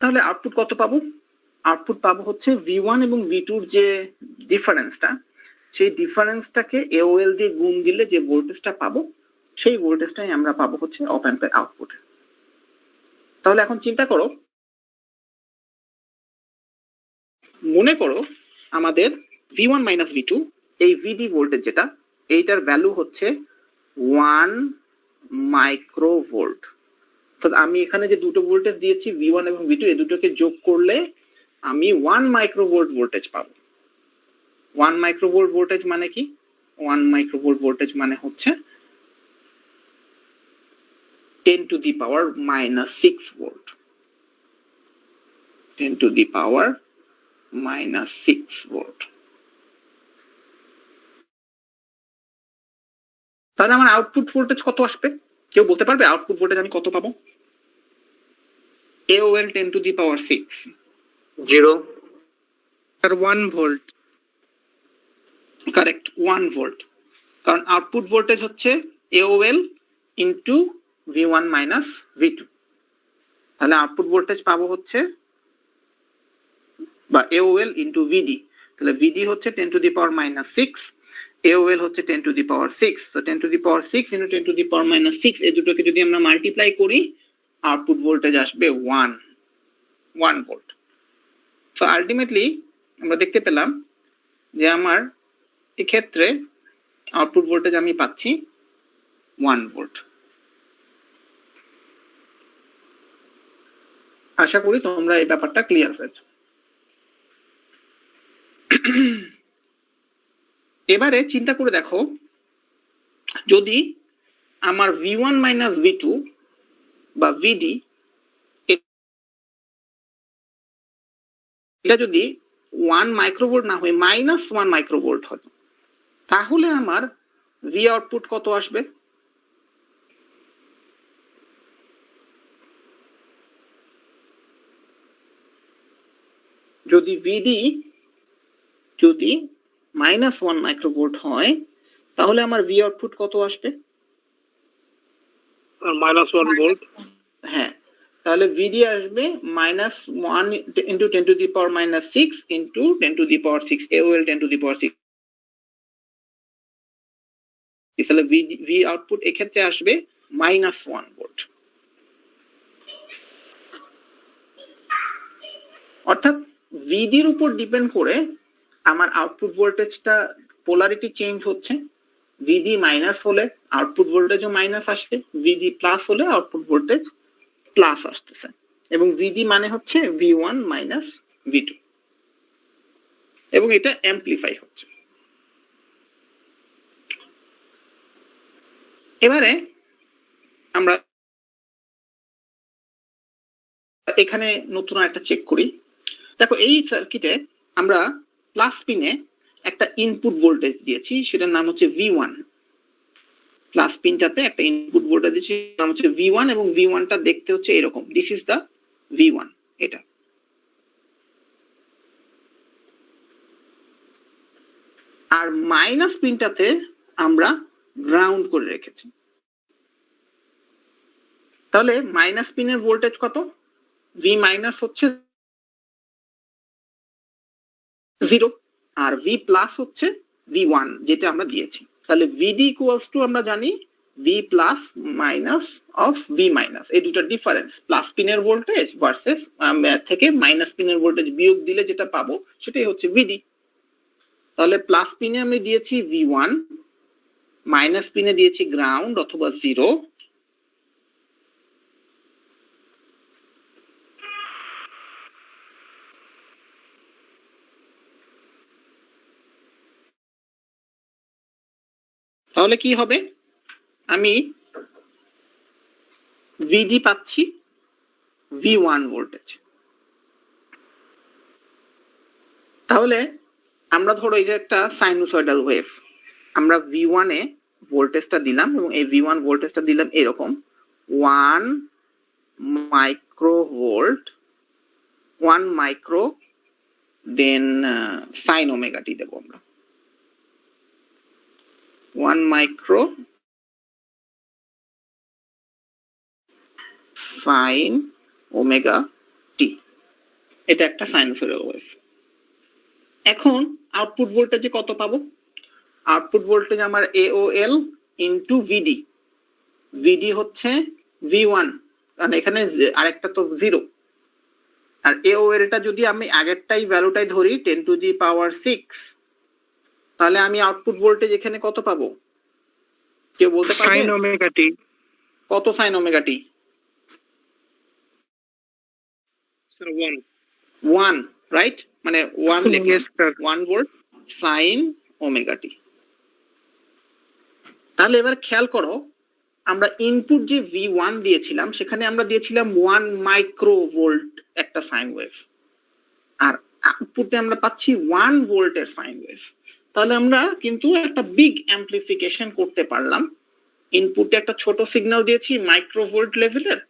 তাহলে আউটপুট কত পাবো? আউটপুট পাবো হচ্ছে V1 এবং V2 যে ডিফারেন্সটা, সেই ডিফারেন্সটাকে AOL দিয়ে গুণ দিলে যে ভোল্টেজটা পাবো, সেই ভোল্টেজটাই আমরা পাবো হচ্ছে অপ অ্যাম্পের আউটপুট। তাহলে এখন চিন্তা করো, মনে করো আমাদের V1 মাইনাস V2 এই VD ভোল্টেজ যেটা, এইটার ভ্যালু হচ্ছে 1 মাইক্রোভোল্ট। আমি এখানে যে দুটো ভোল্টেজ দিয়েছি V1 এবং V2, এই দুটোকে যোগ করলে আমি 1 মাইক্রোভোল্ট ভোল্টেজ পাবো। 1 মাইক্রোভোল্ট ভোল্টেজ মানে কি? 1 মাইক্রোভোল্ট ভোল্টেজ মানে হচ্ছে 10 to the power minus 6 volt. 10 to the power minus 6 volt. তাহলে আমার আউটপুট ভোল্টেজ কত আসবে? কেউ বলতে পারবে আউটপুট ভোল্টেজ আমি কত পাবো? AOL 10 to the power 6 0 আর 1 ভোল্ট। Correct, 1 volt. কারণ আউটপুট ভোল্টেজ হচ্ছে AOL into V1 minus V2। তাহলে আউটপুট ভোল্টেজ পাবো হচ্ছে, বা AOL ইন্টু VD, তাহলে VD হচ্ছে 10 to the power minus 6, AOL হচ্ছে 10 to the power 6। তো 10 to the power 6 into 10 to the power minus 6, এই দুটোকে যদি আমরা মাল্টিপ্লাই করি, আউটপুট ভোল্টেজ আসবে 1 ভোল্ট। তো আলটিমেটলি আমরা দেখতে পেলাম যে আমার এক্ষেত্রে আউটপুট ভোল্টেজ আমি পাচ্ছি 1 ভোল্ট। আশা করি তোমরা এই ব্যাপারটা ক্লিয়ার হয়েছে। এবারে চিন্তা করে দেখো, যদি আমার V1 মাইনাস V2 বা VD এটা যদি 1 মাইক্রোভোল্ট না হয়ে -1 মাইক্রোভোল্ট হতো, তাহলে আমার V আউটপুট কত আসবে? যদি VD যদি -1 মাইক্রোভোল্ট হয়, তাহলে আমার V আউটপুট কত আসবে? -1 ভোল্ট। হ্যাঁ, তাহলে VD আসবে -1 into 10 to the power minus 6 into 10 to the power 6, AOL 10 to the power 6। তাহলে V আউটপুট এক্ষেত্রে আসবে -1 ভোল্ট। অর্থাৎ VD এর উপর ডিপেন্ড করে আমার আউটপুট ভোল্টেজটা পোলারিটি চেঞ্জ হচ্ছে। VD মাইনাস হলে আউটপুট ভোল্টেজও মাইনাস আসবে, VD প্লাস হলে আউটপুট ভোল্টেজ প্লাস আসতেছে, এবং VD মানে হচ্ছে V1 মাইনাস V2, এবং এটা অ্যাম্পলিফাই হচ্ছে। এবারে আমরা এখানে নতুন একটা চেক করি। দেখো, এই সার্কিটে আমরা প্লাস পিনে একটা ইনপুট ভোল্টেজ দিয়েছি, সেটার নাম হচ্ছে V1। প্লাস পিনটাতে একটা ইনপুট ভোল্টেজ দিয়েছি, নাম হচ্ছে V1, এবং V1টা দেখতে হচ্ছে এরকম। দিস ইজ দা V1, এটা। আর মাইনাস পিনটাতে আমরা গ্রাউন্ড করে রেখেছি। তাহলে মাইনাস পিনের ভোল্টেজ কত? V মাইনাস হচ্ছে 0, আর V প্লাস হচ্ছে V1 যেটা আমরা দিয়েছি। তাহলে VD ইকুয়ালস টু আমরা জানি V plus minus of V minus, এই দুটো ডিফারেন্স। প্লাস পিনের ভোল্টেজ ভার্সেস থেকে মাইনাস পিনের ভোল্টেজ বিয়োগ দিলে যেটা পাবো সেটাই হচ্ছে VD। তাহলে প্লাস পিনে আমি দিয়েছি V1, মাইনাস পিনে দিয়েছি গ্রাউন্ড অথবা 0। তাহলে কি হবে? আমি VD পাচ্ছি V1 ভোল্টেজ। তাহলে আমরা ধরো এটা একটা সাইনুসয়েডাল ওয়েভ, আমরা V1 এ ভোল্টেজটা দিলাম, এবং এই V1 ভোল্টেজটা দিলাম এরকম 1 মাইক্রোভোল্ট, 1 মাইক্রো, দেন সাইন ওমেগা টি দেবো আমরা, 1 মাইক্রো সাইন ওমেগা টি। এটা একটা সাইনোসয়েডাল ওয়েভ। এখন আউটপুট ভোল্টেজে কত পাবো? আউটপুট ভোল্টেজ আমার AOL ইন্টু ভিডি। ভিডি হচ্ছে V1, কারণ এখানে আরেকটা তো 0, আর AOL টা যদি আমি আগেরটাই ভ্যালুটাই ধরি 10⁶, তাহলে আমি আউটপুট ভোল্টেজ এখানে কত পাবো? কেউ বলতে সাইন পারবে? Omega t. কত sine omega t? Sir 1 1, right? মানে 1 Yes, লিখলাম, sir. 1 volt sine omega t. তাহলে এবার খেয়াল করো, আমরা ইনপুট যে V1 দিয়েছিলাম সেখানে আমরা দিয়েছিলাম 1 মাইক্রোভোল্ট একটা সাইন ওয়েভ, আর আউটপুটে আমরা পাচ্ছি 1 ভোল্টের সাইন ওয়েভ। তাহলে আমরা কিন্তু একটা বিগ অ্যাম্পলিফিকেশন করতে পারলাম। ইনপুটে একটা ছোট সিগন্যাল দিয়েছি মাইক্রোভোল্ট লেভেলের,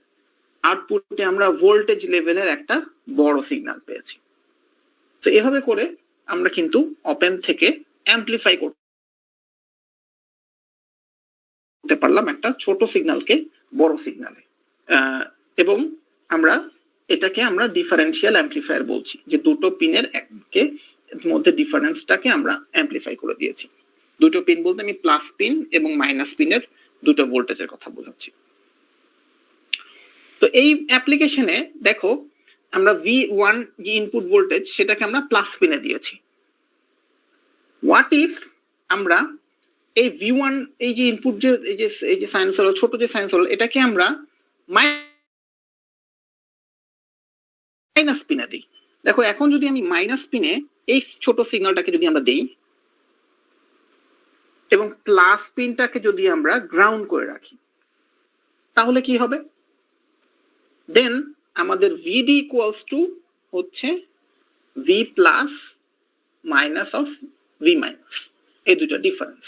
আউটপুটে আমরা ভোল্টেজ লেভেলের একটা বড় সিগন্যাল পেয়েছি। তো এভাবে করে আমরা কিন্তু অপ অ্যাম্প থেকে অ্যাম্পলিফাই করতে পারলাম একটা ছোট সিগন্যালকে বড় সিগন্যালে, এবং আমরা এটাকে আমরা ডিফারেন্সিয়াল অ্যাম্পলিফায়ার বলছি, যে দুটো পিনের মধ্যে ডিফারেন্সটাকে আমরা অ্যাম্পলিফাই করে দিয়েছি। দুটো পিন বলতে আমি প্লাস পিন এবং মাইনাস পিনের দুটো ভোল্টেজের কথা বোঝাচ্ছি। তো এই অ্যাপ্লিকেশনে দেখো, আমরা V1 যে ইনপুট ভোল্টেজ সেটাকে আমরা প্লাস পিনে দিয়েছি। হোয়াট ইফ আমরা এই V1 এই যে ইনপুট এই যে সাইনোসয়েডাল ছোট যে সাইনোসয়েডাল এটাকে আমরা মাইনাস পিনে দিই। দেখো এখন যদি আমি মাইনাস পিনে এই ছোট সিগন্যালটাকে যদি আমরা দেই এবং প্লাস পিনটাকে যদি আমরা গ্রাউন্ড করে রাখি, তাহলে কি হবে? দেন আমাদের VD ইকুয়ালস টু হচ্ছে V plus minus of V minus, এই দুটো ডিফারেন্স।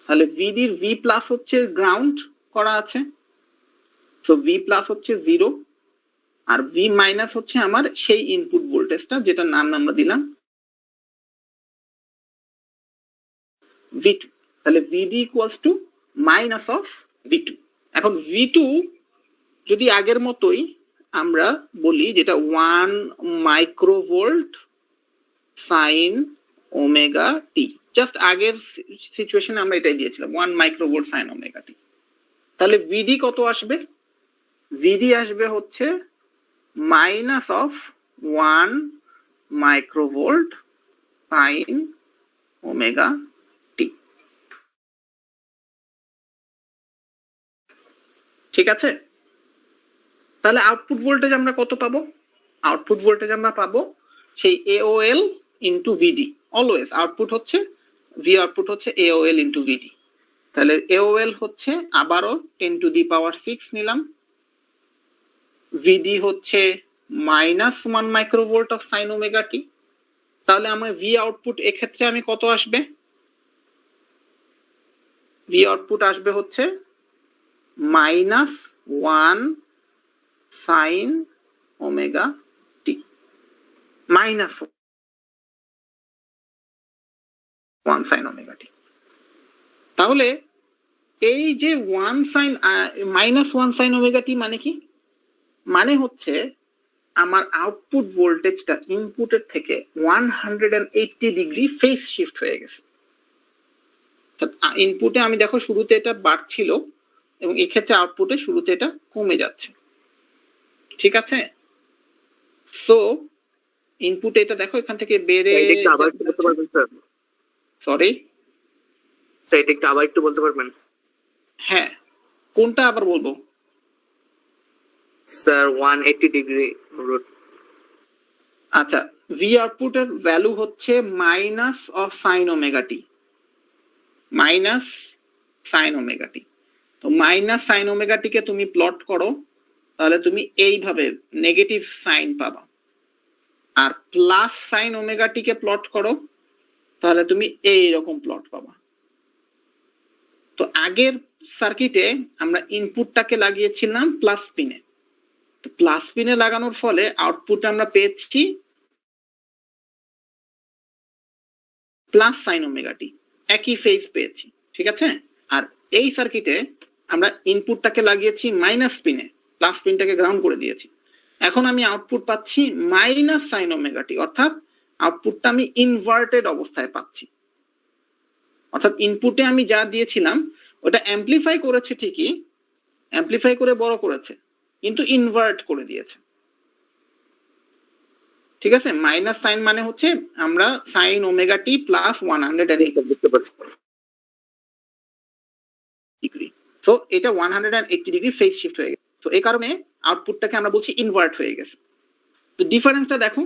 তাহলে VD এর V প্লাস হচ্ছে গ্রাউন্ড করা আছে, সো V প্লাস হচ্ছে 0, আর V মাইনাস হচ্ছে আমার সেই ইনপুট ভোল্টেজটা যেটা নাম আমরা দিলাম V2। তাহলে VD equals to minus of V2। এখন V2 যদি আগের মতোই আমরা বলি, যেটা 1 মাইক্রোভোল্ট সাইন ওমেগা টি, জাস্ট আগের সিচুয়েশনে আমরা এটাই দিয়েছিলাম 1 মাইক্রোভোল্ট সাইন ওমেগা টি। তাহলে VD কত আসবে? VD আসবে হচ্ছে minus of 1 microvolt sign omega টি। ঠিক আছে? তাহলে আউটপুট ভোল্টেজ আমরা কত পাবো? আউটপুট ভোল্টেজ আমরা পাবো সেই AOL into VD। Always output হচ্ছে V আউটপুট হচ্ছে AOL ইন্টু VD। তাহলে AOL হচ্ছে আবারও 10⁶ নিলাম, VD হচ্ছে minus 1 microvolt of sine omega t. তাহলে আমার V আউটপুট এক্ষেত্রে আমি কত আসবে? V আউটপুট আসবে হচ্ছে minus 1 sign omega t, minus 1 sign omega t. তাহলে এই যে মাইনাস 1 সাইন ওমেগা টি মানে কি? মানে হচ্ছে আমার আউটপুট ভোল্টেজটা ইনপুটের থেকে 180 ডিগ্রি ফেজ শিফট হয়ে গেছে। ইনপুটে আমি দেখো শুরুতে এটা বাড়ছিল এবং এক্ষেত্রে আউটপুটে শুরুতে এটা কমে যাচ্ছে। ঠিক আছে? সো ইনপুটে এটা দেখো এখান থেকে বেড়ে, সরি স্যার এটা একটু আবার একটু বলতে পারবেন? হ্যাঁ, কোনটা আবার বলবো? Sir 180 degree root. আচ্ছা, V আউটপুটের ভ্যালু হচ্ছে minus of sine omega t, minus sine omega t. তো মাইনাস সাইন ওমেগা টিকে তুমি প্লট করো, তাহলে তুমি এইভাবে নেগেটিভ সাইন পাবা, আর প্লাস সাইন ওমেগা টিকে প্লট করো, তাহলে তুমি এইরকম প্লট পাবা। তো আগের সার্কিটে আমরা ইনপুটটাকে লাগিয়েছিলাম প্লাস পিনে, তো প্লাস পিনে লাগানোর ফলে আউটপুটে আমরা পেয়েছি প্লাস সাইন ওমেগা টি, একই ফেজ পেয়েছি। ঠিক আছে? আর এই সার্কিটে আমরা ইনপুটটাকে লাগিয়েছি মাইনাস পিনে, প্লাস পিনটাকে গ্রাউন্ড করে দিয়েছি। এখন আমি আউটপুট পাচ্ছি মাইনাস সাইন ওমেগা টি, অর্থাৎ আউটপুটটা আমি ইনভার্টেড অবস্থায় পাচ্ছি। অর্থাৎ ইনপুটে আমি যা দিয়েছিলাম ওটা অ্যাম্পলিফাই করেছে ঠিকই, অ্যাম্পলিফাই করে বড় করেছে, কিন্তু ইনভার্ট করে দিয়েছে। ঠিক আছে, মাইনাস সাইন মানে হচ্ছে আমরা সাইন ওমেগা টি প্লাস 180 দেখতে পাচ্ছি। ডিগ্রি। সো এটা 180 ডিগ্রি ফেজ শিফট হয়ে গেছে। তো এই কারণে আউটপুটটাকে আমরা বলছি ইনভার্ট হয়ে গেছে। তো ডিফারেন্সটা দেখো,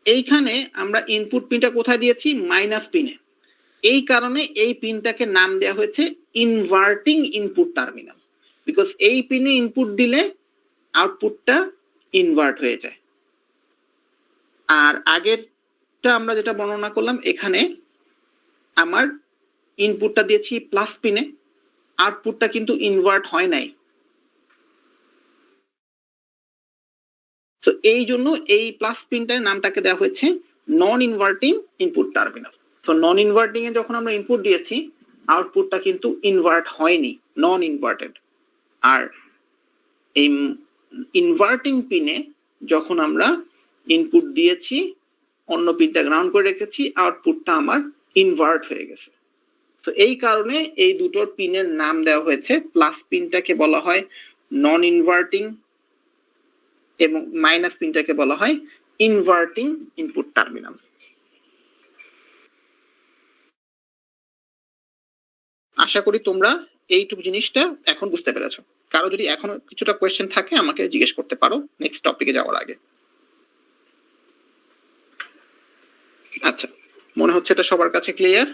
এইখানে আমরা ইনপুট পিনটা কোথায় দিয়েছি? মাইনাস পিনে। এই কারণে এই পিনটাকে নাম দেওয়া হয়েছে ইনভার্টিং ইনপুট টার্মিনাল, বিকজ এই পিনে ইনপুট দিলে আউটপুটটা ইনভার্ট হয়ে যায়। আর আগেরটা আমরা যেটা বর্ণনা করলাম, এখানে আমার ইনপুটটা দিয়েছি প্লাস পিনে, আউটপুটটা কিন্তু ইনভার্ট হয় নাই। তো এই জন্য এই প্লাস পিনটার নামটাকে দেওয়া হয়েছে নন ইনভার্টিং ইনপুট টার্মিনাল। তো নন ইনভার্টিং এ যখন আমরা ইনপুট দিয়েছি, আউটপুটটা কিন্তু ইনভার্ট হয়নি, নন ইনভার্টেড। আর এই ইনভার্টিং পিনে যখন আমরা ইনপুট দিয়েছি, অন্য পিনটা গ্রাউন্ড করে রেখেছি, আউটপুটটা আমার ইনভার্ট হয়ে গেছে। তো এই কারণে এই দুটোর পিনের নাম দেওয়া হয়েছে, প্লাস পিনটাকে বলা হয় নন ইনভার্টিং এবং মাইনাস পিনটাকে বলা হয় ইনভার্টিং ইনপুট টার্মিনাল। আশা করি তোমরা এইটুকু জিনিসটা এখন বুঝতে পেরেছো। কারো যদি এখনো কিছুটা কোয়েশ্চেন থাকে আমাকে জিজ্ঞেস করতে পারো নেক্সট টপিকে যাওয়ার আগে। আচ্ছা, মনে হচ্ছে এটা সবার কাছে ক্লিয়ার।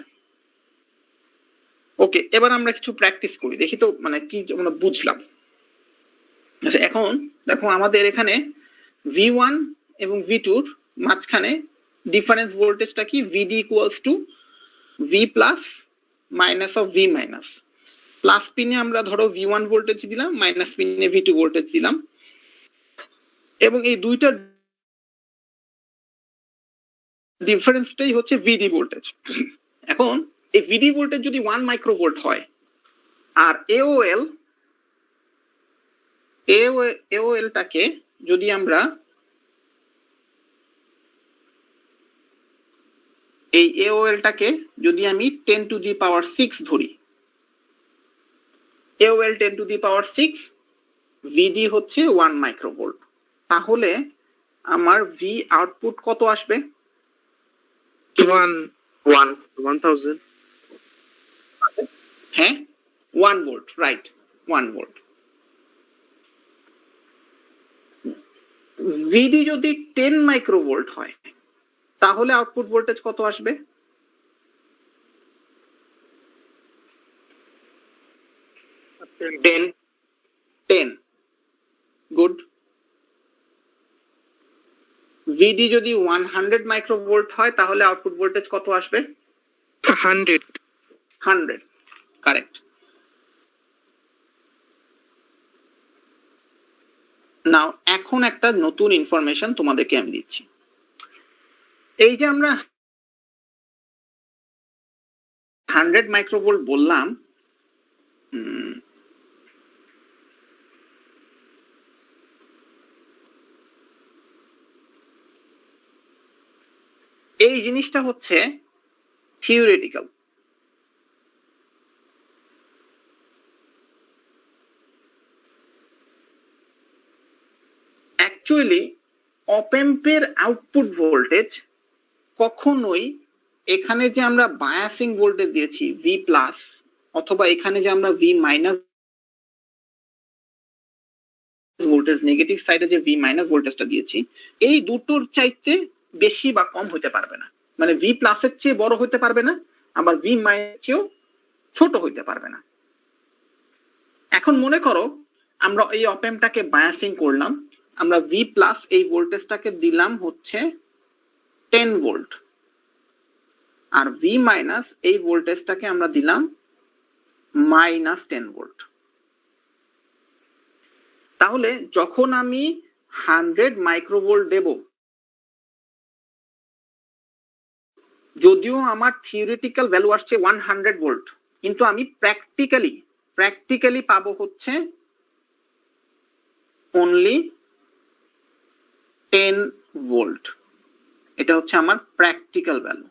ওকে, এবার আমরা কিছু প্র্যাকটিস করি, দেখি তো মানে কি আমরা বুঝলাম। আচ্ছা, এখন দেখো আমাদের এখানে V1 এবং V2 মাঝখানে ডিফারেন্স ভোল্টেজটা কি? VD equals to V plus minus of V minus. Plus পিনে আমরা ধরো V1 ভোল্টেজ দিলাম, মাইনাস পিনে V2 ভোল্টেজ দিলাম, এবং এই দুইটার ডিফারেন্সটাই হচ্ছে VD ভোল্টেজ। এখন এই VD ভোল্টেজ যদি 1 মাইক্রোভোল্ট হয়, আর AOL টাকে যদি আমরা এই AOL টাকে যদি আমি 10 টু দি পাওয়ার 6 ধরি, AOL 10 to the power 6, VD হচ্ছে 1 মাইক্রোভোল্ট, তাহলে আমার V আউটপুট কত আসবে? 1000। হ্যাঁ, 1 ভোল্ট, রাইট, 1 ভোল্ট। VD যদি 10 মাইক্রোভোল্ট হয়, তাহলে আউটপুট ভোল্টেজ কত আসবে? 10। গুড। VD যদি 100 মাইক্রোভোল্ট হয়, তাহলে আউটপুট ভোল্টেজ কত আসবে? 100। কারেক্ট। নাও এখন একটা নতুন ইনফরমেশন তোমাদেরকে আমি দিচ্ছি। এই যে আমরা 100 মাইক্রোভোল্ট বললাম, এই জিনিসটা হচ্ছে থিওরিটিক্যাল। অ্যাকচুয়ালি অপ-অ্যাম্পের আউটপুট ভোল্টেজ কখনোই এখানে যে আমরা বায়াসিং ভোল্টেজ দিয়েছি V প্লাস, অথবা এখানে যে আমরা V মাইনাস ভোল্টেজ, নেগেটিভ সাইডে যে V মাইনাস ভোল্টেজটা দিয়েছি, এই দুটোর চাইতে বেশি বা কম হতে পারবে না। মানে V প্লাসের চেয়ে বড় হতে পারবে না, আবার V মাইনাসের চেয়েও ছোট হইতে পারবে না। এখন মনে করো আমরা এই অপ-অ্যাম্পটাকে বায়াসিং করলাম, আমরা V প্লাস এই ভোল্টেজটাকে দিলাম হচ্ছে 10 ভোল্ট, আর V মাইনাস এই ভোল্টেজটাকে আমরা দিলাম মাইনাস 10 ভোল্ট। তাহলে যখন আমি 100 মাইক্রোভোল্ট দেব, যদিও আমার থিওরিটিক্যাল ভ্যালু আসছে 100 ভোল্ট, কিন্তু আমি প্র্যাকটিক্যালি পাবো হচ্ছে অনলি 10 ভোল্ট। এটা হচ্ছে আমার প্র্যাকটিক্যাল ভ্যালু।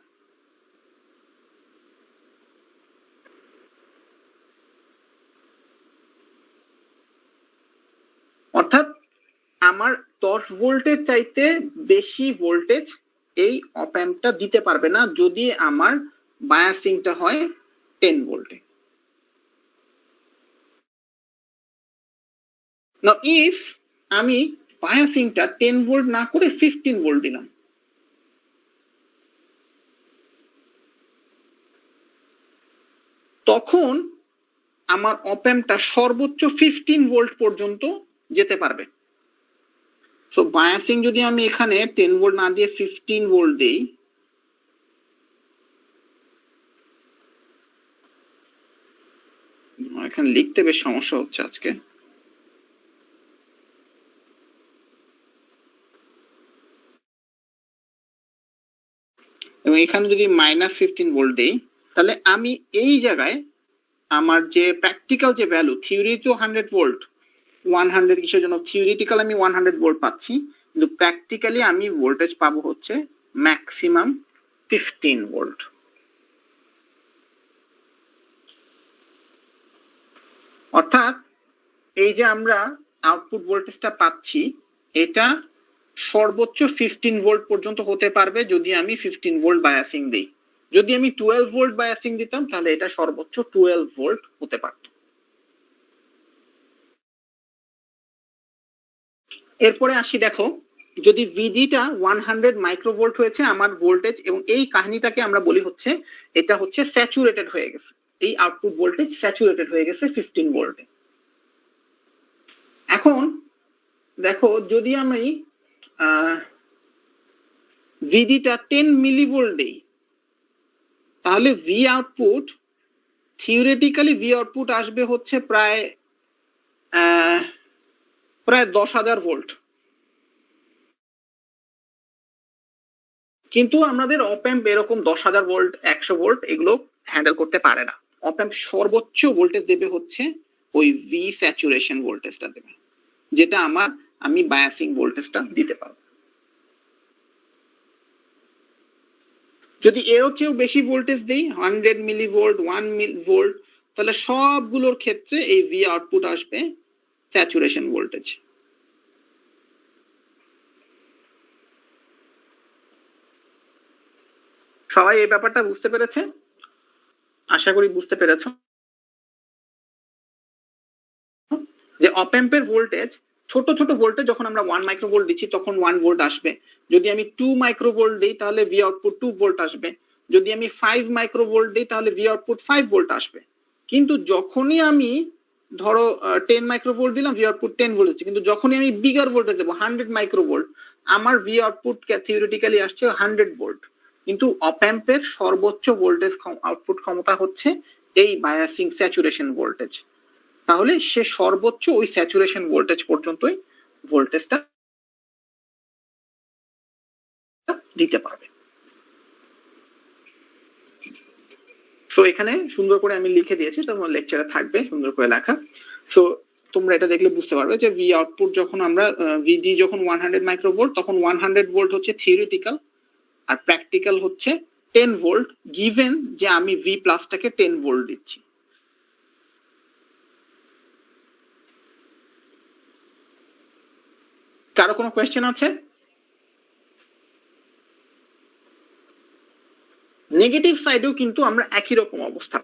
অর্থাৎ আমার 10 ভোল্টের চাইতে বেশি ভোল্টেজ এই অপ অ্যাম্পটা দিতে পারবে না যদি আমার বায়াসিংটা হয় 10 ভোল্টে। নাও ইফ আমি বায়াসিংটা 10 ভোল্ট না করে 15 ভোল্ট দিলাম, তখন আমার অপ অ্যাম্পটা সর্বোচ্চ 15 ভোল্ট পর্যন্ত যেতে পারবে। সো বায়াসিং যদি আমি এখানে 10 ভোল্ট না দিয়ে 15 ভোল্ট দেই, এখানে লিখতে বেশ সমস্যা হচ্ছে আজকে। এবং এখানে যদি -15 ভোল্ট দেই, তাহলে আমি এই জায়গায় আমার যে প্র্যাকটিক্যাল যে ভ্যালু, থিওরি তো 100 ভোল্ট, 100 কিসের জন্য, থিওরিটিক্যাল আমি 100 ভোল্ট পাচ্ছি, কিন্তু প্র্যাকটিক্যালি আমি ভোল্টেজ পাবো হচ্ছে ম্যাক্সিমাম 15 ভোল্ট। অর্থাৎ এই যে আমরা আউটপুট ভোল্টেজটা পাচ্ছি, এটা সর্বোচ্চ 15 ভোল্ট পর্যন্ত হতে পারবে যদি আমি 15 ভোল্ট বায়াসিং দিই। যদি আমি 12 ভোল্ট বায়াসিং দিতাম তাহলে এটা সর্বোচ্চ 12 ভোল্ট হতে পারত। এরপরে আসি, দেখো যদি ভিডিটা 100 মাইক্রোভোল্ট হয়েছে আমার ভোল্টেজ, এবং এই কাহিনীটাকে আমরা বলি হচ্ছে এটা হচ্ছে স্যাচুরেটেড হয়ে গেছে, এই আউটপুট ভোল্টেজ স্যাচুরেটেড হয়ে গেছে 15 ভোল্টে। এখন দেখো যদি আমি ভিডিটা 10 মিলিভোল্ট দেই, তাহলে V output, theoretically V output আসবে হচ্ছে প্রায় 10,000 ভোল্ট। কিন্তু আমাদের অপ অ্যাম্প এরকম 10,000 ভোল্ট, 100 ভোল্ট এগুলো হ্যান্ডেল করতে পারে না। অপ অ্যাম্প সর্বোচ্চ ভোল্টেজ দেবে হচ্ছে ওই ভি স্যাচুরেশন ভোল্টেজটা দেবে, যেটা আমি বায়াসিং ভোল্টেজটা দিতে পারবো। যদি এরও চেয়েও বেশি ভোল্টেজ দেই, 100 মিলিভোল্ট, 1 ভোল্ট, তাহলে সবগুলোর ক্ষেত্রে এই ভি আউটপুট আসবে স্যাচুরেশন ভোল্টেজ। সবাই এই ব্যাপারটা বুঝতে পেরেছে? আশা করি বুঝতে পেরেছ যে অপ অ্যাম্পের ভোল্টেজ, ছোট ছোট ভোল্টেজ যখন আমরা 1 মাইক্রোভোল্ট দিচ্ছি তখন 1 ভোল্ট আসবে। যদি আমি 2 মাইক্রোভোল্ট দিই তাহলে ভি আউটপুট 2 ভোল্ট আসবে। যদি আমি 5 মাইক্রোভোল্ট দিই তাহলে ভি আউটপুট 5 ভোল্ট আসবে। কিন্তু যখনই আমি ধরো 10 মাইক্রোভোল্ট দিলাম, ভি আউটপুট 10 ভোল্ট হচ্ছে। কিন্তু যখনই আমি বিগার ভোল্টেজ দেবো 100 মাইক্রোভোল্ট, আমার ভি আউটপুট থিওরিটিক্যালি আসছে 100 ভোল্ট। কিন্তু অপ অ্যাম্পের সর্বোচ্চ ভোল্টেজ আউটপুট ক্ষমতা হচ্ছে এই বায়াসিং স্যাচুরেশন ভোল্টেজ। তাহলে সে সর্বোচ্চ ওই স্যাচুরেশন ভোল্টেজ পর্যন্তই ভোল্টেজটা দিতে পারবে। তো এখানে সুন্দর করে আমি লিখে দিয়েছি, তোমার লেকচারে থাকবে সুন্দর করে লেখা। সো তোমরা এটা দেখলে বুঝতে পারবে যে ভি আউটপুট যখন আমরা ভিডি যখন 100 মাইক্রোভোল্ট, তখন 100 ভোল্ট হচ্ছে থিওরিটিক্যাল, আর প্র্যাকটিক্যাল হচ্ছে 10 ভোল্ট, গিভেন যে আমি ভি প্লাসটাকে 10 ভোল্ট দিচ্ছি। কারো কোনো কোয়েশ্চেন আছে? নেগেটিভ সাইডেও কিন্তু আমরা একই রকম অবস্থা।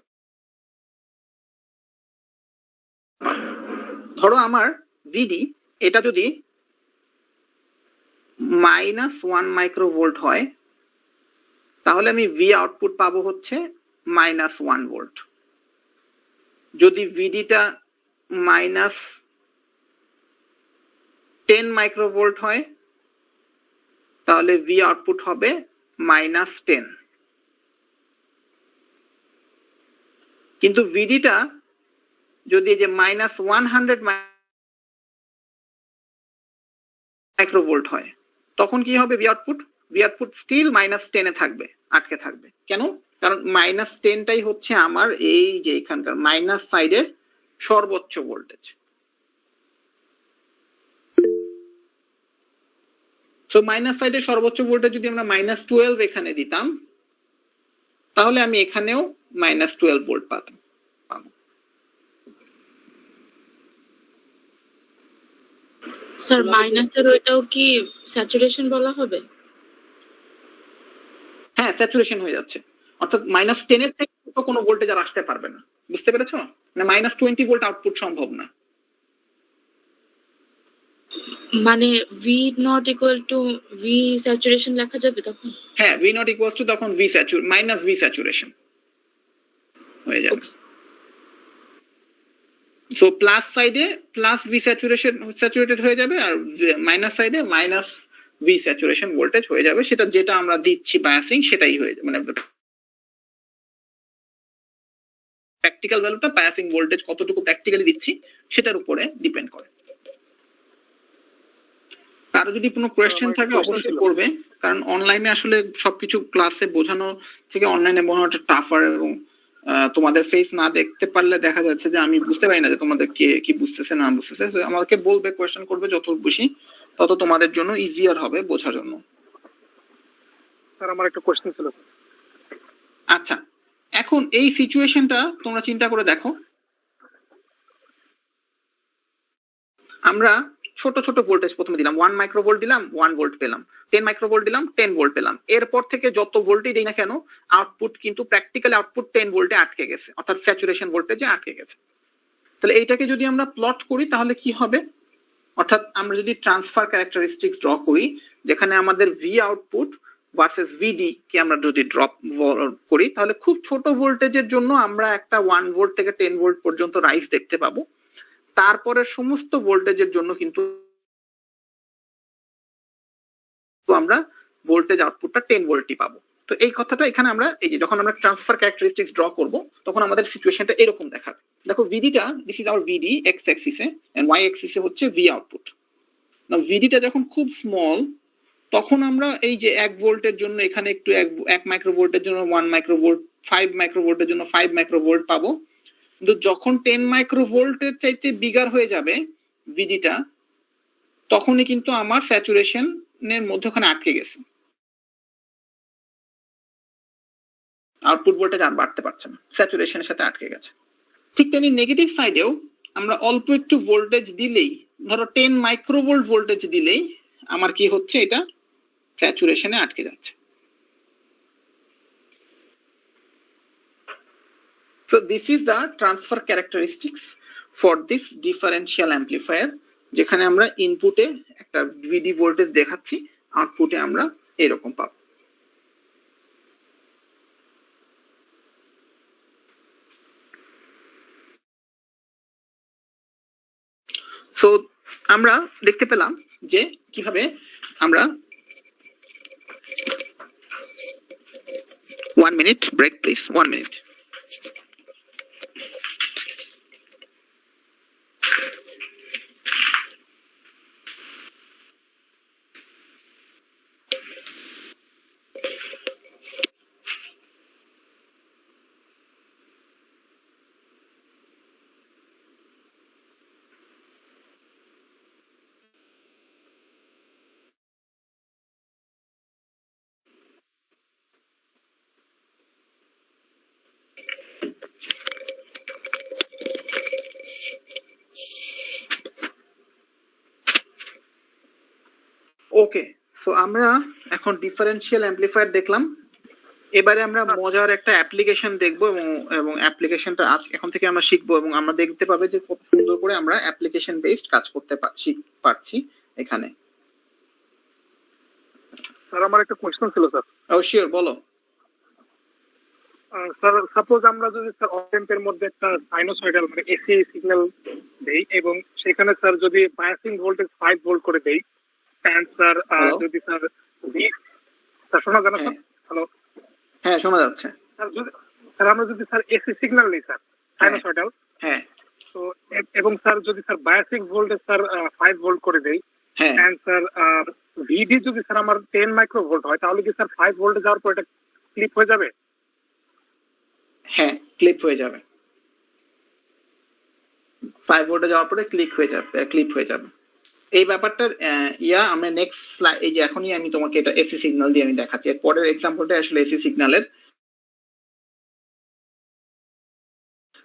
ধরো আমার ভিডি এটা যদি -1 মাইক্রোভোল্ট হয়, তাহলে আমি ভি আউটপুট পাবো হচ্ছে -1 ভোল্ট। যদি ভিডিটা -10 মাইক্রোভোল্ট হয়, তাহলে ভি আউটপুট হবে -10। কিন্তু ভিডিটা যদি যে -100 মাইক্রোভোল্ট হয়, তখন কি হবে V output? V output still -10 এ থাকবে, আটকে থাকবে। কেন? কারণ -10টাই হচ্ছে আমার এই যে এখানকার মাইনাস সাইডের সর্বোচ্চ ভোল্টেজ। সো মাইনাস সাইডে সর্বোচ্চ ভোল্টেজ যদি আমরা -12 এখানে দিতাম, তাহলে আমি এখানেও -12 ভোল্ট পাবো। স্যার মাইনাসের ওইটাও কি স্যাচুরেশন বলা হবে? হ্যাঁ, স্যাচুরেশন হয়ে যাচ্ছে, অর্থাৎ -10 এর থেকে তো কোনো ভোল্টেজ আর আসতে পারবে না, বুঝতে পেরেছো? মানে -20 ভোল্ট আউটপুট সম্ভব না। মানে V naught equal to V saturation লেখা যাবে তখন? হ্যাঁ, V not equals to তখন V saturation হয়ে যাবে। সো প্লাস সাইডে প্লাস V স্যাচুরেটেড হয়ে যাবে, আর মাইনাস সাইডে -V স্যাচুরেশন ভোল্টেজ হয়ে যাবে। সেটা যেটা আমরা দিচ্ছি বায়াসিং সেটাই হয়ে যাবে, মানে প্র্যাকটিক্যাল ভ্যালুটা বায়াসিং ভোল্টেজ কতটুকু প্র্যাকটিক্যালি দিচ্ছি সেটার উপরে ডিপেন্ড করে। কারো যদি কোনো কোয়েশ্চেন থাকে অবশ্যই করবে, কারণ অনলাইনে আসলে সবকিছু ক্লাসে বোঝানো থেকে অনলাইনে বোঝানোটা টাফার, এবং তোমাদের ফেস না দেখতে পারলে দেখা যাচ্ছে যে আমি বুঝতে পারি না যে তোমাদের কে কি বুঝতেছে না বুঝতেছে। আমাকে বলবে, কোয়েশ্চেন করবে, যত বেশি তত তোমাদের জন্য ইজিয়ার হবে বোঝার জন্য। স্যার আমার একটা কোশ্চেন ছিল। আচ্ছা, এখন এই সিচুয়েশনটা তোমরা চিন্তা করে দেখো, আমরা ছোট ছোট ভোল্টেজ প্রথমে দিলাম, 1 মাইক্রোভোল্ট দিলাম 1 ভোল্ট পেলাম, 10 মাইক্রোভোল্ট দিলাম 10 ভোল্ট পেলাম। এরপর থেকে যত ভোল্টই দিই না কেন, আউটপুট কিন্তু প্র্যাকটিক্যাল আউটপুট 10 ভোল্টে আটকে গেছে, অর্থাৎ স্যাচুরেশন ভোল্টেজে আটকে গেছে। তাহলে এইটাকে যদি আমরা প্লট করি তাহলে কি হবে, অর্থাৎ আমরা যদি ট্রান্সফার ক্যারেক্টারিস্টিক্স ড্র করি, যেখানে আমাদের ভি আউটপুট ভার্সেস ভিডি কে আমরা যদি ড্রপ করি, তাহলে খুব ছোট ভোল্টেজের জন্য আমরা একটা 1 ভোল্ট থেকে 10 ভোল্ট পর্যন্ত রাইজ দেখতে পাবো। তারপরে সমস্ত ভোল্টেজের জন্য কিন্তু আমরা ভোল্টেজ আউটপুটটা 10 ভোল্টই পাবো। তো এই কথাটা এখানে আমরা এই যে যখন আমরা ট্রান্সফার ক্যারেক্টারিস্টিক্স ড্র করব, তখন আমাদের সিচুয়েশনটা এরকম দেখাবে। দেখো ভিডিটা, this is our VD X অ্যাক্সিসে এন্ড ওয়াই অ্যাক্সিসে হচ্ছে ভি আউটপুট। নাও ভিডিটা যখন খুব স্মল, তখন আমরা এই যে 1 ভোল্টের জন্য এখানে একটু 1 মাইক্রোভোল্টের জন্য 1 মাইক্রোভোল্ট, 5 মাইক্রোভোল্টের জন্য 5 মাইক্রোভোল্ট পাবো। কিন্তু যখন 10 মাইক্রোভোল্টের চাইতে বিগার হয়ে যাবে ভিডিটা, তখনই কিন্তু আমার স্যাচুরেশনের মধ্যে ওখানে আটকে গেছে, আউটপুট ভোল্টেজ আর বাড়তে পারছে না, স্যাচুরেশনের সাথে আটকে গেছে। ঠিক তেমনি নেগেটিভ সাইডেও আমরা অল্প একটু ভোল্টেজ দিলেই, ধরো 10 মাইক্রোভোল্ট ভোল্টেজ দিলেই আমার কি হচ্ছে, এটা স্যাচুরেশনে আটকে যাচ্ছে। So this is the transfer characteristics for this differential amplifier, যেখানে আমরা ইনপুটে একটা ভিডি ভোল্টেজ দেখাচ্ছি, আউটপুটে আমরা এরকম পাবো। সো আমরা দেখতে পেলাম যে কিভাবে আমরা 1 minute break please, 1 minute. Okay, so আমরা এখন ডিফারেন্সিয়াল অ্যাম্পলিফায়ার দেখলাম। এবারে আমরা মজার একটা অ্যাপ্লিকেশন দেখবো, এবং অ্যাপ্লিকেশনটা এখন থেকে আমরা শিখবো, এবং আমরা দেখতে পাবে যে কত সুন্দর করে আমরা অ্যাপ্লিকেশন বেসড কাজ করতে পারছি এখানে। স্যার আমার একটা কোশ্চেন ছিল স্যার। ও শিওর, বলো। স্যার সাপোজ আমরা যদি স্যার অপ এর মধ্যে একটা সাইনোসয়েডাল মানে এসি সিগন্যাল দেই, এবং সেখানে স্যার যদি বায়াসিং ভোল্টেজ 5 ভোল্ট করে দেই, এন্ড স্যার যদি স্যার শোনা যায় না স্যার? হ্যালো, হ্যাঁ শোনা যাচ্ছে। স্যার আমরা যদি স্যার এসি সিগন্যাল নেই স্যার সাইনোসয়েডাল, হ্যাঁ, তো এবং স্যার যদি sir biasing voltage sir 5 volt করে দেই, হ্যাঁ, এন্ড স্যার ভিডি যদি স্যার আমার 10 মাইক্রোভোল্ট হয়, তাহলে কি স্যার 5 ভোল্টে যাওয়ার পর এটা ক্লিপ হয়ে যাবে? হ্যাঁ ক্লিপ হয়ে যাবে, 5 ভোল্টে যাওয়ার পরে ক্লিপ হয়ে যাবে। এই ব্যাপারটার আমরা নেক্সট স্লাইড, এই যে এখনই আমি তোমাকে এটা এসি সিগন্যাল দিয়ে আমি দেখাচ্ছি। এর পরের এক্সাম্পলটা আসলে এসি সিগন্যালের।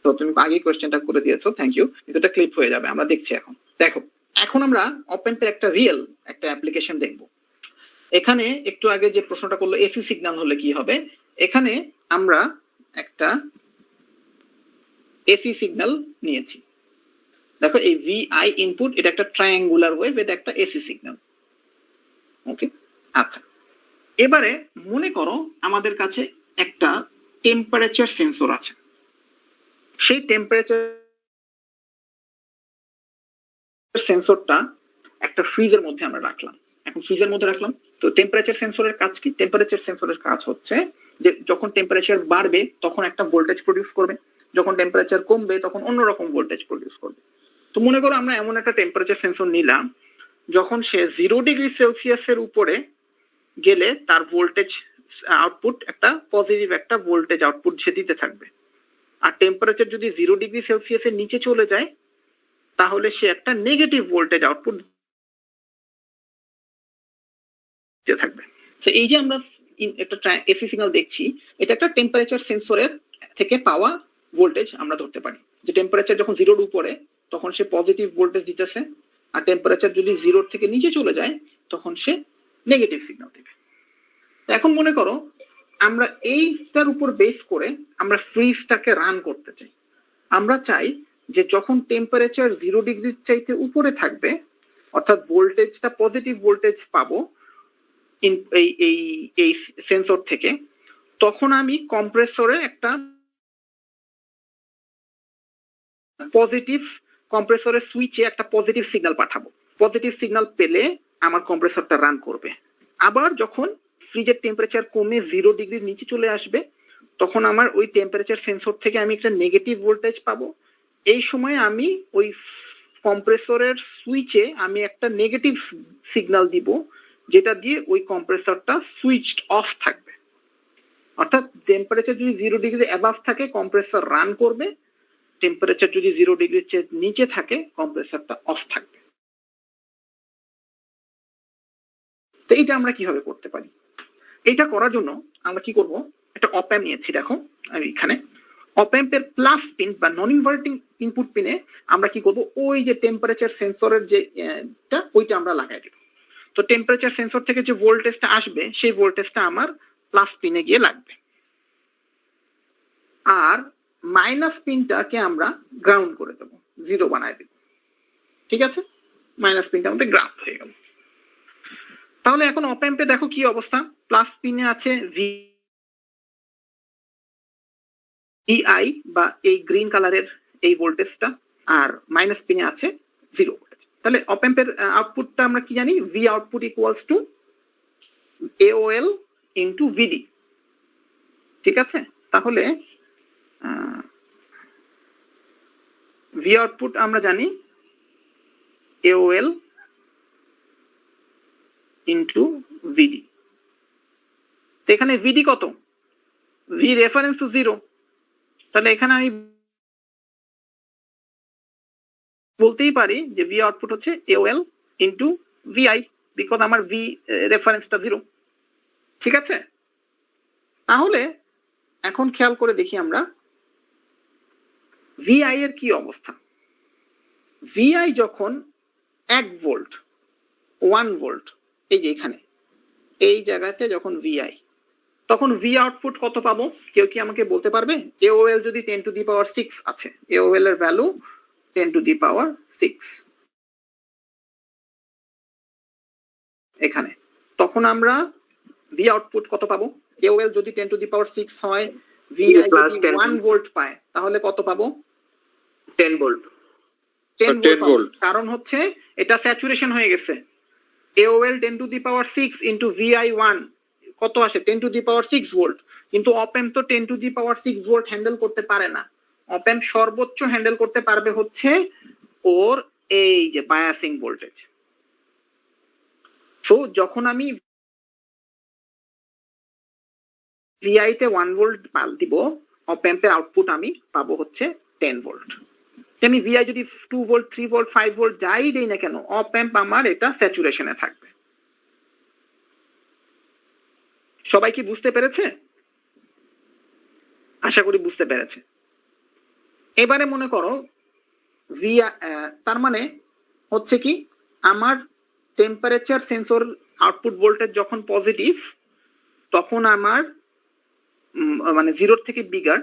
তো তুমি আগে কোশ্চেনটা করে দিয়েছো, থ্যাংক ইউ। এটা ক্লিপ হয়ে যাবে, আমরা দেখছি এখন। দেখো এখন আমরা অপেম্পের একটা রিয়েল একটা অ্যাপ্লিকেশন দেখব। এখানে একটু আগে যে প্রশ্নটা করলো এসি সিগন্যাল হলে কি হবে, এখানে আমরা একটা এসি সিগন্যাল নিয়েছি। দেখো এই ভিআই ইনপুট, এটা একটা ট্রায়াঙ্গুলার ওয়েভ, এটা একটা এসি সিগন্যাল। ওকে, আচ্ছা এবারে মনে করো আমাদের কাছে একটা টেম্পারেচার সেন্সর আছে। সেই টেম্পারেচার সেন্সরটা একটা ফ্রিজের মধ্যে আমরা রাখলাম। এখন ফ্রিজের মধ্যে রাখলাম, তো টেম্পারেচার সেন্সরের কাজ কি? টেম্পারেচার সেন্সরের কাজ হচ্ছে যে যখন টেম্পারেচার বাড়বে তখন একটা ভোল্টেজ প্রডিউস করবে, যখন টেম্পারেচার কমবে তখন অন্যরকম ভোল্টেজ প্রডিউস করবে। তো মনে করো আমরা এমন একটা টেম্পারেচার সেন্সর নিলাম, যখন সে 0 ডিগ্রি সেলসিয়াসের উপরে গেলে তার ভোল্টেজ আউটপুট একটা পজিটিভ একটা ভোল্টেজ আউটপুট সে দিতে থাকবে। আর টেম্পারেচার যদি 0 ডিগ্রি সেলসিয়াসের নিচে চলে যায় তাহলে সে একটা নেগেটিভ ভোল্টেজ আউটপুট দিতে থাকবে। তো এই যে আমরা একটা এসি সিগন্যাল দেখছি, এটা একটা টেম্পারেচার সেন্সরের থেকে পাওয়া ভোল্টেজ আমরা ধরতে পারি। যে টেম্পারেচার যখন 0 এর উপরে তখন সে পজিটিভ ভোল্টেজ দিতেছে, আর টেম্পারেচার যদি 0 থেকে নিচে চলে যায় তখন সে নেগেটিভ সিগন্যাল দিবে। এখন মনে করো আমরা এইটার উপর বেস করে আমরা ফ্রিজটাকে রান করতে চাই। আমরা চাই যে যখন টেম্পারেচার 0 ডিগ্রির চাইতে উপরে থাকবে, অর্থাৎ ভোল্টেজটা পজিটিভ ভোল্টেজ পাবো এই সেন্সর থেকে, তখন আমি কম্প্রেসরে একটা পজিটিভ কম্প্রেসরের সুইচে একটা পজিটিভ সিগন্যাল পাঠাবো। পজিটিভ সিগন্যাল পেলে আমার কম্প্রেসরটা রান করবে। আবার যখন ফ্রিজের টেম্পারেচার কমে 0 ডিগ্রির নিচে চলে আসবে তখন আমার ওই টেম্পারেচার সেন্সর থেকে আমি একটা নেগেটিভ ভোল্টেজ পাবো। এই সময় আমি ওই কম্প্রেসরের সুইচে আমি একটা নেগেটিভ সিগন্যাল দিব, যেটা দিয়ে ওই কম্প্রেসরটা সুইচড অফ থাকবে। অর্থাৎ টেম্পারেচার যদি 0 ডিগ্রি অ্যাবাভ থাকে কম্প্রেসর রান করবে, টেম্পারেচার যদি 0 ডিগ্রির চেয়ে নিচে থাকে কম্প্রেসরটা অফ থাকবে। তো এটা আমরা কিভাবে করতে পারি? এটা করার জন্য আমরা কি করব, একটা অপ অ্যাম্প নিয়েছি। দেখো আমি এখানে অপ অ্যাম্পের প্লাস পিন বা নন ইনভার্টিং ইনপুট পিনে আমরা কি করব, ওই যে টেম্পারেচার সেন্সরের যে ওইটা আমরা লাগাই দেব। তো টেম্পারেচার সেন্সর থেকে যে ভোল্টেজটা আসবে সেই ভোল্টেজটা আমার প্লাস পিনে গিয়ে লাগবে, আর মাইনাস পিনটাকে আমরা গ্রাউন্ড করে দেবো, 0 বানায় দেব। ঠিক আছে, মাইনাস পিনটা আমাদের গ্রাউন্ড হয়ে গেল। তাহলে এখন অপ অ্যাম্পে দেখো কি অবস্থা, প্লাস পিনে আছে ভিআই বা এই গ্রিন কালারের এই ভোল্টেজটা, আর মাইনাস পিনে আছে 0 ভোল্টেজ। তাহলে অপ অ্যাম্পের আউটপুটটা আমরা কি জানি, V output equals to AOL into VD. ঠিক আছে, তাহলে ভি আউটপুট আমরা জানি এওএল ইনটু ভিডি। তো এখানে ভিডি কত, ভি রেফারেন্স টু 0, তাহলে এখানে আমি বলতেই পারি যে ভি আউটপুট হচ্ছে এওএল ইনটু ভিআই, বিকজ আমার ভি রেফারেন্সটা 0। ঠিক আছে, তাহলে এখন খেয়াল করে দেখি আমরা ভিআই এর কি অবস্থা। ভিআই যখন 1 ভোল্ট 1 ভোল্ট, এই যে এখানে এই জায়গাতে যখন ভিআই, তখন ভি আউটপুট কত পাবো? কেউ কি আমাকে বলতে পারবে? এওএল যদি 10 টু দি পাওয়ার 6 আছে, এওএল এর ভ্যালু 10 টু দি পাওয়ার 6 এখানে, তখন আমরা ভি আউটপুট কত পাবো? এওএল যদি 10 টু দি পাওয়ার 6 হয়, ভিআই যদি 1 ভোল্ট পায় তাহলে কত পাবো? 10 ভোল্ট। 10 ভোল্ট, কারণ হচ্ছে এটা স্যাচুরেশন হয়ে গেছে। AOL 10 to the power 6 into VI 1 কত আসে? 10 টু দি পাওয়ার 6 ভোল্ট। কিন্তু অপ অ্যাম্প তো 10 to the power 6 volt handle করতে পারে না। অপ অ্যাম্প সর্বোচ্চ হ্যান্ডেল করতে পারবে হচ্ছে ওর এই যে বায়াসিং ভোল্টেজ। সো যখন আমি ভিআই তে 1 ভোল্ট দিব, অপ অ্যাম্পের আউটপুট আমি পাবো হচ্ছে 10 ভোল্ট। আমি ভিআই যদি 2 ভোল্ট 3 ভোল্ট 5 ভোল্ট যাই দেই না কেন, অপ অ্যাম্প আমার এটা স্যাচুরেশনে থাকবে। সবাই কি বুঝতে পেরেছে? আশা করি বুঝতে পেরেছে। এবারে মনে করো তার মানে হচ্ছে কি, আমার টেম্পারেচার সেন্সর আউটপুট ভোল্টেজ যখন পজিটিভ, তখন আমার মানে 0 থেকে বিগার,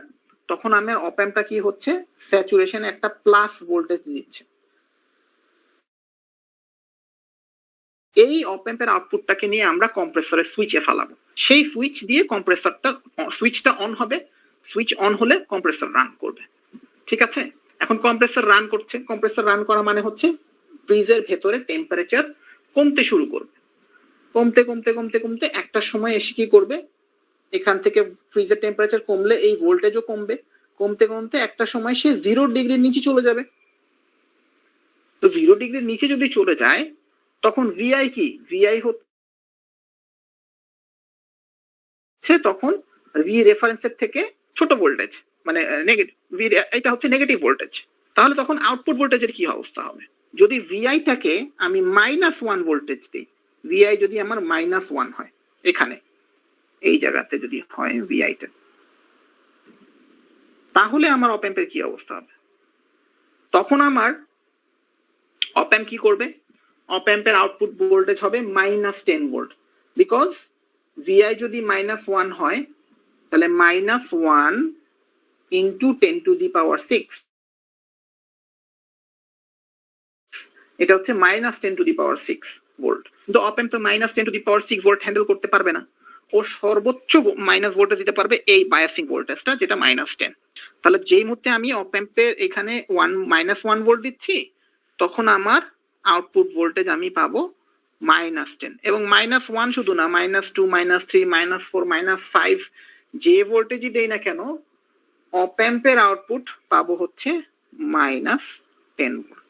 তখন আমার অপ অ্যাম্পটা কি হচ্ছে, স্যাচুরেশন একটা প্লাস ভোল্টেজ দিচ্ছে। এই অপ অ্যাম্পের আউটপুটটাকে নিয়ে আমরা কম্প্রেসরের সুইচে ফেলাবো। সেই সুইচ দিয়ে সুইচটা অন হবে, সুইচ অন হলে কম্প্রেসর রান করবে। ঠিক আছে, এখন কম্প্রেসর রান করছে। কম্প্রেসর রান করা মানে হচ্ছে ফ্রিজের ভেতরে টেম্পারেচার কমতে শুরু করবে। কমতে কমতে কমতে কমতে একটা সময় এসে কি করবে, এখান থেকে ফ্রিজের টেম্পারেচার কমলে এই ভোল্টেজও কমবে। কমতে কমতে একটা সময় সে 0 ডিগ্রির নিচে চলে যাবে। তো 0 ডিগ্রির নিচে যদি চলে যায়, তখন ভিআই কি, ভিআই হচ্ছে তখন ভি রেফারেন্সের থেকে ছোট ভোল্টেজ, মানে নেগেটিভ, এটা হচ্ছে নেগেটিভ ভোল্টেজ। তাহলে তখন আউটপুট ভোল্টেজের কি অবস্থা হবে? যদি ভিআইটাকে আমি -1 ভোল্টেজ দিই, ভিআই যদি আমার -1 হয়, এখানে এই জায়গাতে যদি হয় ভিআইটা, তাহলে আমার অপ অ্যাম্পের কি অবস্থা হবে? তখন আমার অপ অ্যাম্প কি করবে? অপ অ্যাম্পের আউটপুট ভোল্টেজ হবে -10 ভোল্ট, বিকজ ভিআই যদি -1 হয়, তাহলে -1 ইন্টু 10 টু দি পাওয়ার 6, এটা হচ্ছে -10 টু দি পাওয়ার 6 ভোল্ট। কিন্তু অপ অ্যাম্প তো -10 to the power 6 volt handle করতে পারবে না। ও সর্বোচ্চ মাইনাস ভোল্টেজ দিতে পারবে এই বায়াসিং ভোল্টেজটা, যেটা -10। তাহলে যেই মুহূর্তে আমি অপ অ্যাম্পের এখানে -1 ভোল্ট দিচ্ছি, তখন আমার আউটপুট ভোল্টেজ আমি পাবো -10। এবং -1 শুধু না, -2 -3 -4 -5 যে ভোল্টেজই দেই না কেন, অপ অ্যাম্পের আউটপুট পাবো হচ্ছে -10 ভোল্ট।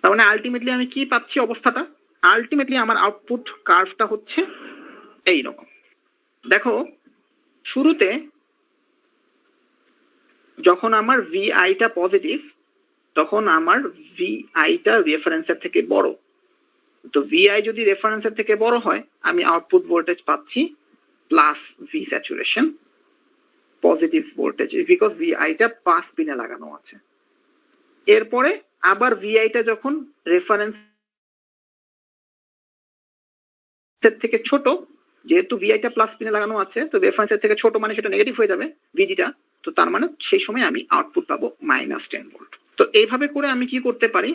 তার মানে আলটিমেটলি আমি কি পাচ্ছি অবস্থাটা? আলটিমেটলি আমার আউটপুট কার্ভটা হচ্ছে এইরকম। দেখো, শুরুতে যখন আমার ভিআইটা পজিটিভ, তখন আমার ভিআইটা রেফারেন্সের থেকে বড়। তো ভিআই যদি রেফারেন্সের থেকে বড় হয়, আমি আউটপুট ভোল্টেজ পাচ্ছি plus V saturation, positive voltage, because ভিআইটা পাস পিনে লাগানো আছে। এরপরে আবার ভিআইটা যখন রেফারেন্স থেকে ছোট, যেহেতু ভিআইটা প্লাস পিনে লাগানো আছে, তো রেফারেন্সের থেকে ছোট মানে সেটা নেগেটিভ হয়ে যাবে ভিডিটা। তো তার মানে সেই সময় আমি আউটপুট পাবো -10 ভোল্ট। তো এইভাবে করে আমি কি করতে পারি,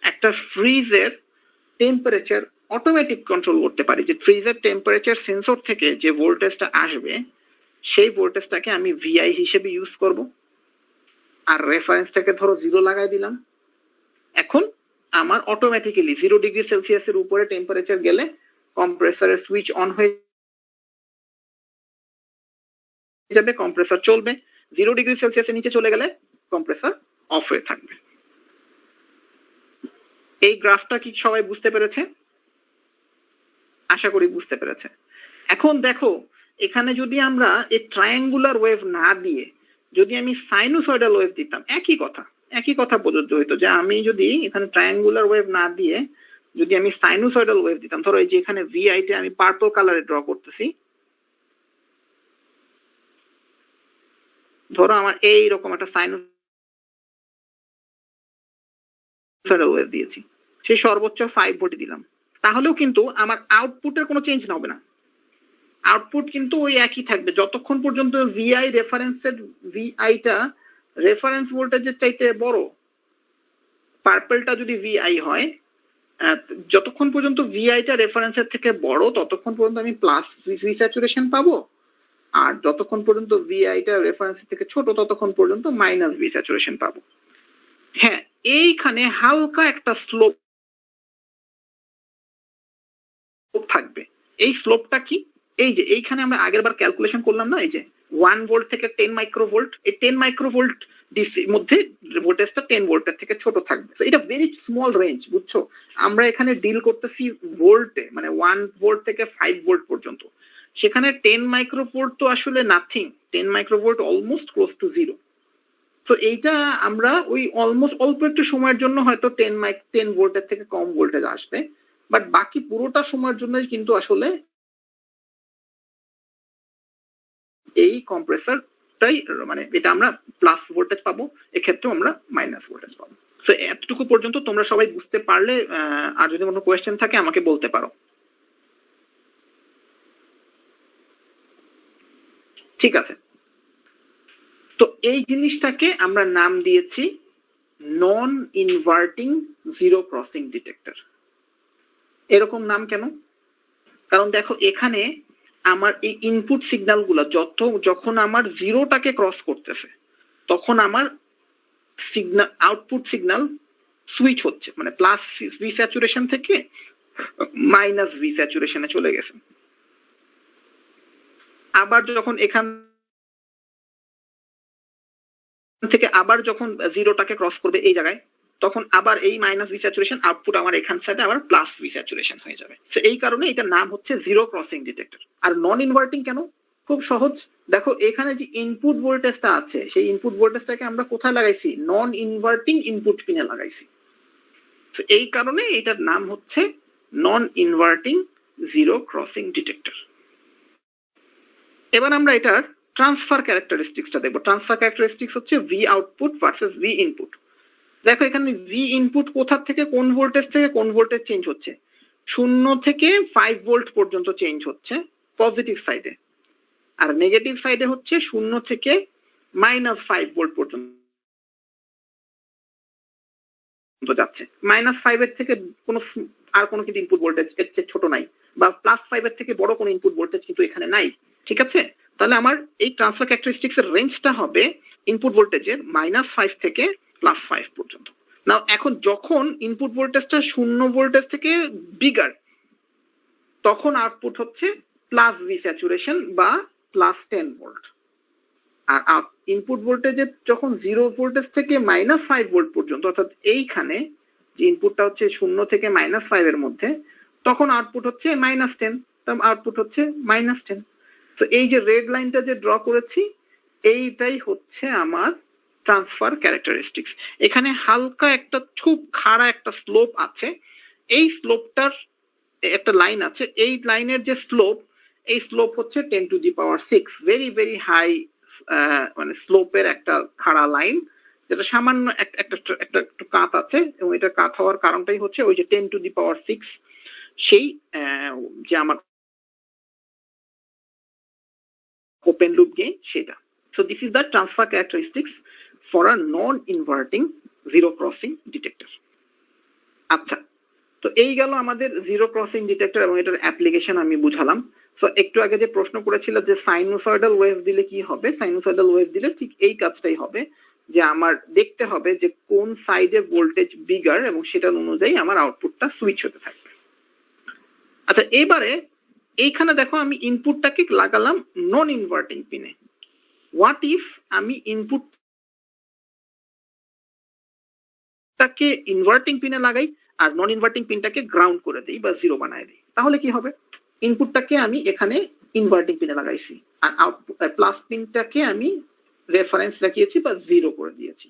একটা ফ্রিজের টেম্পারেচার অটোমেটিক কন্ট্রোল করতে পারি। যে ফ্রিজের টেম্পারেচার সেন্সর থেকে যে ভোল্টেজটা আসবে, সেই ভোল্টেজটাকে আমি ভিআই হিসেবে ইউজ করব। আর রেফারেন্সটাকে ধরো 0 লাগাই দিলাম। এখন আমার অটোমেটিক্যালি 0 ডিগ্রি সেলসিয়াসের উপরে টেম্পারেচার গেলে কম্প্রেসরের সুইচ অন হয়ে যাবে, কম্প্রেসর চলবে। 0 ডিগ্রি সেলসিয়াসের নিচে চলে গেলে কম্প্রেসর অফ হয়ে থাকবে। এই গ্রাফটা কি সবাই বুঝতে পেরেছে? আশা করি বুঝতে পেরেছে। এখন দেখো, এখানে যদি আমরা এই ট্রায়াঙ্গুলার ওয়েভ না দিয়ে যদি আমি সাইনুসয়েডাল ওয়েভ দিতাম, একই কথা প্রযোজ্য হইতো। যে আমি যদি এখানে ট্রায়াঙ্গুলার ওয়েভ না দিয়ে যদি আমি সাইনুসয়েডাল ওয়েভ দিতাম, ধরো এই যে এখানে ভিআইটা আমি পার্পল কালারে ড্র করতেছি, ধরো আমার এইরকম একটা সাইনুসয়েডাল ওয়েভ দিয়েছি, সেই সর্বোচ্চ 5 ভোল্ট দিলাম, তাহলেও কিন্তু আমার আউটপুটের কোনো চেঞ্জ হবে না। আউটপুট কিন্তু ওই একই থাকবে যতক্ষণ পর্যন্ত ভিআই রেফারেন্সের ভিআইটা রেফারেন্স ভোল্টেজের চাইতে বড়। পার্পলটা যদি ভিআই হয়, যতক্ষণ পর্যন্ত ভিআইটা রেফারেন্সের থেকে বড়, ততক্ষণ পর্যন্ত আমি প্লাস ভি স্যাচুরেশন পাবো। আর যতক্ষণ পর্যন্ত ভিআইটা রেফারেন্সের থেকে ছোট, ততক্ষণ পর্যন্ত মাইনাস ভি স্যাচুরেশন পাবো। হ্যাঁ, এইখানে হালকা একটা স্লোপ থাকবে। এই স্লোপটা কি? এই যে এইখানে আমরা আগের বার ক্যালকুলেশন করলাম না, এই যে 1 ভোল্ট থেকে 10 মাইক্রোভোল্ট, এই 10 মাইক্রোভোল্ট ডিসির মধ্যে ভোল্টেজটা 10 ভোল্টের থেকে ছোট থাকবে। এটা ভেরি স্মল রেঞ্জ, বুঝছো? আমরা এখানে ডিল করতেছি ভোল্টে, মানে 1 ভোল্ট থেকে 5 ভোল্ট পর্যন্ত। সেখানে 10 মাইক্রোভোল্ট তো আসলে nothing, 10 microvolt almost close to zero. তো এইটা আমরা ওই অলমোস্ট অল্প একটু সময়ের জন্য হয়তো 10 ভোল্টের থেকে কম ভোল্টেজ আসবে, বাট বাকি পুরোটা সময়ের জন্য কিন্তু আসলে এই কম্প্রেসরটাই মানে এটা আমরা প্লাস ভোল্টেজ পাবো, এক্ষেত্রেও আমরা মাইনাস ভোল্টেজ পাবো। তো এতটুকু পর্যন্ত তোমরা সবাই বুঝতে পারলে, আর যদি কোনো কোয়েশ্চেন থাকে আমাকে বলতে পারো। ঠিক আছে, তো এই জিনিসটাকে আমরা নাম দিয়েছি নন ইনভার্টিং জিরো ক্রসিং ডিটেক্টর। এরকম নাম কেন? কারণ দেখো এখানে আমার এই ইনপুট সিগন্যাল গুলো যখন আমার জিরোটাকে ক্রস করতেছে তখন আমার সিগন্যাল আউটপুট সিগন্যাল সুইচ হচ্ছে, মানে প্লাস ভি স্যাচুরেশন থেকে মাইনাস ভি স্যাচুরেশনে চলে গেছে। আবার যখন এখান থেকে আবার যখন জিরোটাকে ক্রস করবে এই জায়গায়, তখন আবার এই মাইনাস ভি স্যাচুরেশন আউটপুট আমার এখান সাইডে আবার প্লাস ভি স্যাচুরেশন হয়ে যাবে। তো এই কারণে এটার নাম হচ্ছে জিরো ক্রসিং ডিটেক্টর। আর নন ইনভার্টিং কেন? খুব সহজ, দেখো এখানে যে ইনপুট ভোল্টেজটা আছে সেই ইনপুট ভোল্টেজটাকে আমরা কোথায় লাগাইছি? নন ইনভার্টিং ইনপুট পিনে লাগাইছি। তো এই কারণে এটার নাম হচ্ছে নন ইনভার্টিং জিরো ক্রসিং ডিটেক্টর। এবার আমরা এটার ট্রান্সফার ক্যারেক্টারিস্টিক্সটা দেখবো। ট্রান্সফার ক্যারেক্টারিস্টিক্স হচ্ছে V output versus V input. দেখো এখানে ভি ইনপুট কোথা থেকে কোন ভোল্টেজ চেঞ্জ হচ্ছে? 0 থেকে 5 ভোল্ট পর্যন্ত চেঞ্জ হচ্ছে পজিটিভ সাইডে, আর নেগেটিভ সাইডে হচ্ছে 0 থেকে -5 ভোল্ট পর্যন্ত যাচ্ছে। -5 এর থেকে আর কোনো কিন্তু ইনপুট ভোল্টেজ এর চেয়ে ছোট নাই, বা +5 এর থেকে বড় কোনো ইনপুট ভোল্টেজ কিন্তু এখানে নাই। ঠিক আছে, তাহলে আমার এই ট্রান্সফার ক্যারেক্টারিস্টিক্স এর রেঞ্জটা হবে ইনপুট ভোল্টেজের -5 থেকে +5 পর্যন্ত। নাও এখন যখন ইনপুট ভোল্টেজটা 0 ভোল্টেজ থেকে বিগার, তখন আউটপুট হচ্ছে প্লাস ভি স্যাচুরেশন বা +10 ভোল্ট। আর ইনপুট ভোল্টেজের যখন 0 ভোল্টেজ থেকে -5 ভোল্ট পর্যন্ত, অর্থাৎ এইখানে যে ইনপুটটা হচ্ছে 0 থেকে -5 এর মধ্যে, তখন আউটপুট হচ্ছে -10, তার আউটপুট হচ্ছে -10। তো এই যে রেড লাইনটা যে ড্র করেছি এইটাই হচ্ছে আমার ট্রান্সফার ক্যারেক্টারিস্টিক্স। এখানে হালকা একটা খুব খাড়া একটা স্লোপ আছে, এই স্লোপটার একটা লাইন আছে, এই লাইনের যে স্লোপ, এই স্লোপ হচ্ছে 10⁶, ভেরি ভেরি হাই, মানে স্লোপের একটা খাড়া লাইন, যেটা সামান্য একটা একটু কাত আছে, এবং এটা কাত হওয়ার কারণটাই হচ্ছে ওই যে 10⁶, সেই যে আমার open loop gain সেটা। So this is the transfer characteristics for a non-inverting zero crossing detector. আচ্ছা, তো এই গেল আমাদের জিরো ক্রসিং ডিটেক্টর এবং এটার অ্যাপ্লিকেশন আমি বুঝালাম। তো একটু আগে যে প্রশ্ন করেছিল যে সাইনোসয়েডাল ওয়েভ দিলে কি হবে, সাইনোসয়েডাল ওয়েভ দিলে ঠিক এই কাজটাই হবে, যে আমার দেখতে হবে যে কোন সাইডে ভোল্টেজ বিগার এবং সেটার অনুযায়ী আমার আউটপুটটা সুইচ হতে থাকবে। আচ্ছা, এবারে এইখানে দেখো আমি ইনপুটটাকে লাগালাম নন ইনভার্টিং পিনে। হোয়াট ইফ আমি ইনপুটটাকে ইনভার্টিং পিনে লাগাই আর নন ইনভার্টিং পিনটাকে গ্রাউন্ড করে দেই বা জিরো বানায় দিই, তাহলে কি হবে? ইনপুটটাকে আমি এখানে ইনভার্টিং পিনে লাগাইছি আর আউটপুট প্লাস পিনটাকে আমি রেফারেন্স রাখিয়েছি বা জিরো করে দিয়েছি।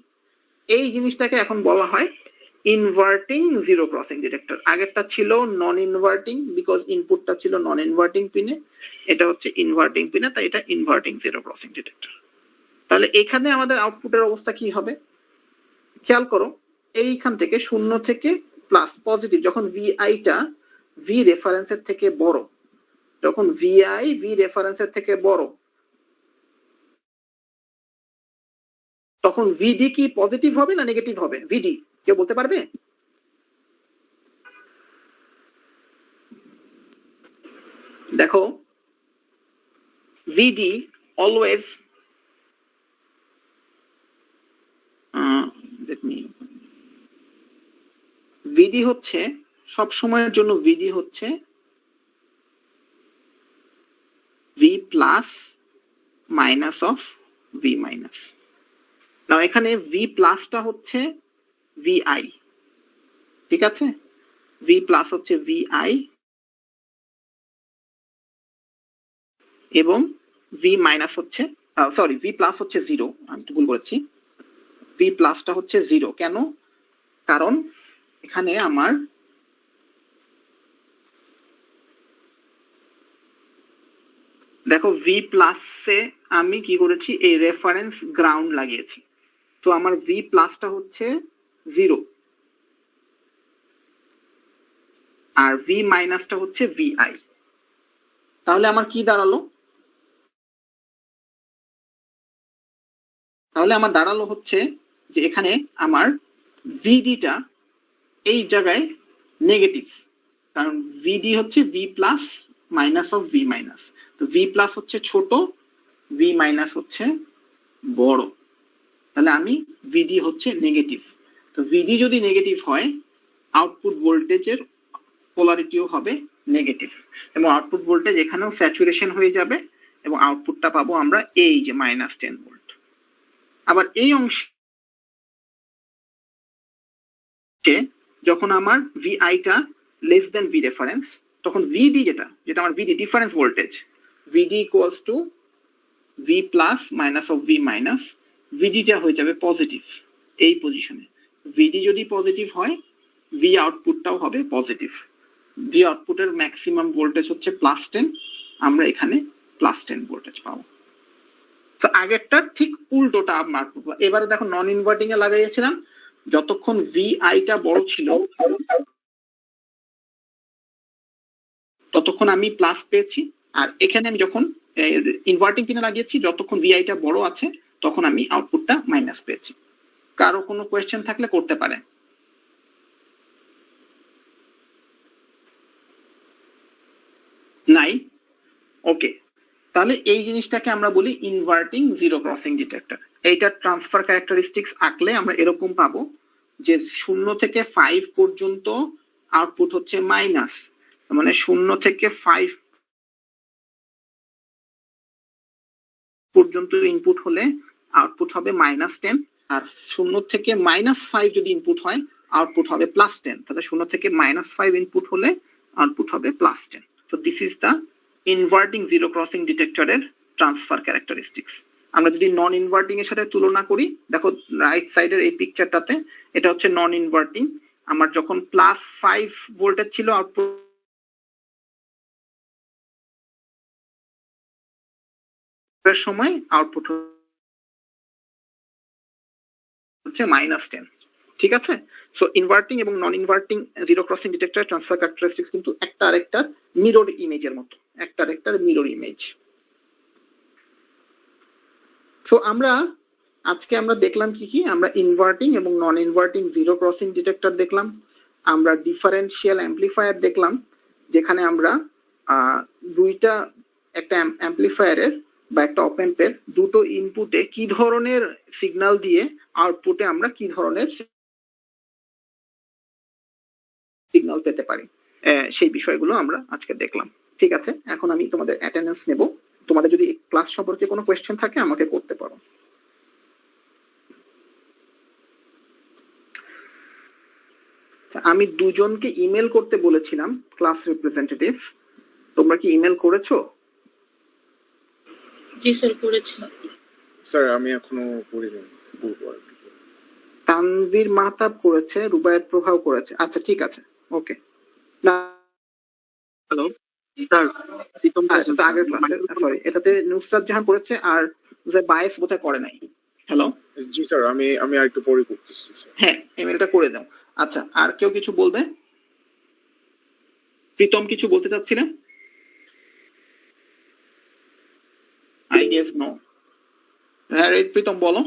এই জিনিসটাকে এখন বলা হয় ইনভার্টিং জিরো ক্রসিং ডিটেক্টর। আগেরটা ছিল নন ইনভার্টিং, বিকজ ইনপুটটা ছিল নন ইনভার্টিং পিনে, এটা হচ্ছে ইনভার্টিং পিনে, তাই এটা ইনভার্টিং জিরো ক্রসিং ডিটেক্টর। তাহলে এখানে আমাদের আউটপুটের অবস্থা কি হবে খেয়াল করো। এইখান থেকে 0 থেকে প্লাস পজিটিভ, যখন ভিআইটা ভি রেফারেন্সের থেকে বড়, যখন ভিআই ভি রেফারেন্সের থেকে বড়, তখন ভিডি কি পজিটিভ হবে না নেগেটিভ হবে? ভিডি কেউ বলতে পারবে? দেখো ভিডি অলওয়েজ, ভিডি হচ্ছে সব সময়ের জন্য, ভিডি হচ্ছে V plus minus of V minus. Now এখানে ভি প্লাসটা হচ্ছে ভিআই, ঠিক আছে, ভি প্লাস হচ্ছে ভিআই, এবং ভি মাইনাস হচ্ছে সরি ভি প্লাস হচ্ছে 0, আমি একটু ভুল করেছি, ভি প্লাসটা হচ্ছে 0। কেন? কারণ এখানে আমার দেখো ভি প্লাসে আমি কি করেছি, এই রেফারেন্স গ্রাউন্ড লাগিয়েছি, তো আমার ভি প্লাসটা হচ্ছে 0 আর ভি মাইনাসটা হচ্ছে ভিআই। তাহলে আমার কি দাঁড়ালো? তাহলে আমার দাঁড়ালো হচ্ছে যে এখানে আমার ভিডিটা এই জায়গায় নেগেটিভ, কারণ ভিডি হচ্ছে V plus minus of V minus. তো ভি প্লাস হচ্ছে ছোট, ভি মাইনাস হচ্ছে বড়, তাহলে আমি ভিডি হচ্ছে নেগেটিভ। তো ভিডি যদি নেগেটিভ হয়, আউটপুট ভোল্টেজের পোলারিটিও হবে নেগেটিভ, এবং আউটপুট ভোল্টেজ এখানেও স্যাচুরেশন হয়ে যাবে এবং আউটপুটটা পাবো আমরা এই যে -10 ভোল্ট। আবার এই অংশে যখন আমার ভিআইটা লেস দেন ভি রেফারেন্স, তখন ভিডি যেটা আমার VD difference voltage, VD equals to V plus minus of V minus, ভিডিটা হয়ে যাবে পজিটিভ এই পজিশনে। ভিডি যদি পজিটিভ হয়, ভি আউটপুটটাও হবে পজিটিভ। ভি আউটপুটের ম্যাক্সিমাম ভোল্টেজ হচ্ছে +10, আমরা এখানে +10 ভোল্টেজ পাবো। তো আগেরটা ঠিক উল্টোটা আমরা এবারে দেখো নন ইনভার্টিং এ লাগাইছিলাম, যতক্ষণ ভিআইটা বড় ছিল ততক্ষণ আমি প্লাস পেয়েছি, আর এখানে আমি যখন ইনভার্টিং পিনে লাগিয়েছি যতক্ষণ ভিআইটা বড় আছে তখন আমি আউটপুটটা মাইনাস পেয়েছি। কারো কোনো কোয়েশ্চেন থাকলে করতে পারে। নাই? ওকে, তাহলে এই জিনিসটাকে আমরা বলি ইনভার্টিং জিরো ক্রসিং ডিটেক্টর। এইটার ট্রান্সফার ক্যারেক্টারিস্টিক্স আঁকলে আমরা এরকম পাবো যে 0 থেকে 5 পর্যন্ত আউটপুট হচ্ছে মাইনাস, মানে 0 থেকে 5 পর্যন্ত ইনপুট হলে আউটপুট হবে -10, আর 0 থেকে -5 যদি ইনপুট হয় আউটপুট হবে +10। তাহলে 0 থেকে -5 ইনপুট হলে আউটপুট হবে +10। So this is the inverting zero crossing detector এর ট্রান্সফার ক্যারেক্টারিস্টিক্স। আমরা যদি নন ইনভার্টিং এর সাথে তুলনা করি, দেখো রাইট সাইডের এই পিকচারটাতে এটা হচ্ছে নন ইনভার্টিং। আমার যখন +5 ভোল্টেজ ছিল আউটপুট এর সময় আউটপুট হচ্ছে -10। ঠিক আছে? সো ইনভার্টিং এবং non inverting zero crossing detector transfer characteristics কিন্তু একটা আরেকটার মিরর ইমেজের মতো, একটা আরেকটার মিরর ইমেজ। সো আজকে আমরা দেখলাম কি কি, আমরা ইনভার্টিং এবং non inverting zero crossing detector দেখলাম, আমরা ডিফারেন্সিয়াল অ্যাম্পলিফায়ার দেখলাম যেখানে আমরা দুইটা, একটা অ্যাম্পলিফায়ারের বা একটা অপ অ্যাম্পের দুটো ইনপুটে কি ধরনের সিগন্যাল দিয়ে আউটপুটে আমরা কি ধরনের সিগন্যাল পেতে পারি, সেই বিষয়গুলো আমরা আজকে দেখলাম। ঠিক আছে, এখন আমি তোমাদের অ্যাটেন্ডেন্স নেব। তোমাদের যদি ক্লাস সম্পর্কে কোনো কোয়েশ্চেন থাকে আমাকে করতে পারো। আমি দুজনকে ইমেল করতে বলেছিলাম, ক্লাস রিপ্রেজেন্টেটিভ, তোমরা কি ইমেল করেছো? জি স্যার, করেছি। স্যার আমি এখনো করিনি, করবো আর কি। তানভীর মাহতাব করেছে, রুবায়াত প্রভাও করেছে। আচ্ছা ঠিক আছে, ওকে। হ্যালো স্যার, প্রীতম আগের ক্লাসে সরি, এটাতে নুসরাত জাহান করেছে আর বায়েস বোধহয় করে নাই। হ্যালো জি স্যার, আমি আর একটু পরে করতেছি স্যার। হ্যাঁ, ইমেলটা করে দাও। আচ্ছা, আর কেউ কিছু বলবে? প্রীতম কিছু বলতে চাচ্ছিলেন? I guess no. হ্যাঁ প্রীতম বলো।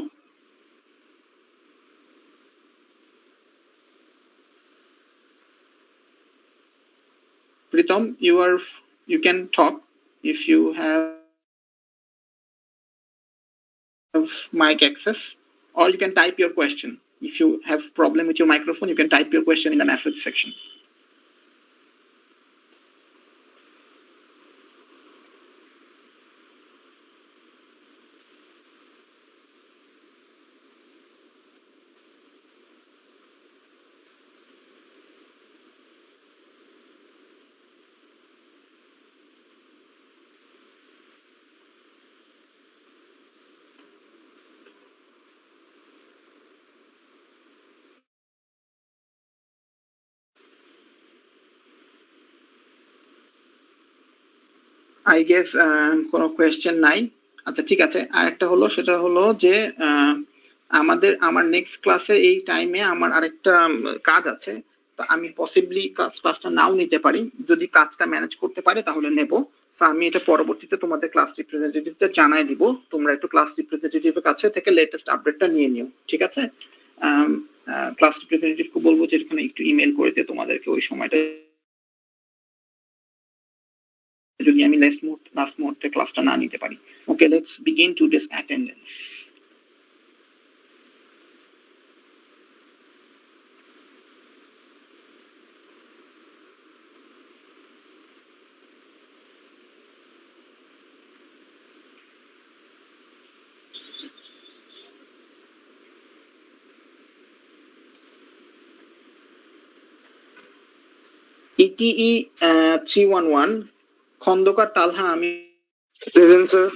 Pritam, you can talk if you have mic access, or you can type your question. If you have problem with your microphone, you can type your question in the message section. I guess কোনো question নাই। আচ্ছা ঠিক আছে, আরেকটা হলো সেটা হলো যে আমার নেক্সট ক্লাসে এই টাইমে আমার আরেকটা কাজ আছে, তো আমি পসিবলি ক্লাসটা নাও নিতে পারি। যদি কাজটা ম্যানেজ করতে পারে তাহলে নেব। তো আমি এটা পরবর্তীতে তোমাদের ক্লাস রিপ্রেজেন্টেটিভকে জানাই দিব। তোমরা একটু ক্লাস রিপ্রেজেন্টেটিভের কাছে থেকে লেটেস্ট আপডেটটা নিয়ে নিও, ঠিক আছে? ক্লাস রিপ্রেজেন্টেটিভকে বলবো যে এখানে একটু ইমেল করে দিয়ে তোমাদেরকে ওই সময়টা, যদি আমি লাস্ট মুহূর্তে ক্লাসটা না নিতে পারি। Okay, let's begin today's attendance. ETE 311 Khondokar Talha আমি present sir.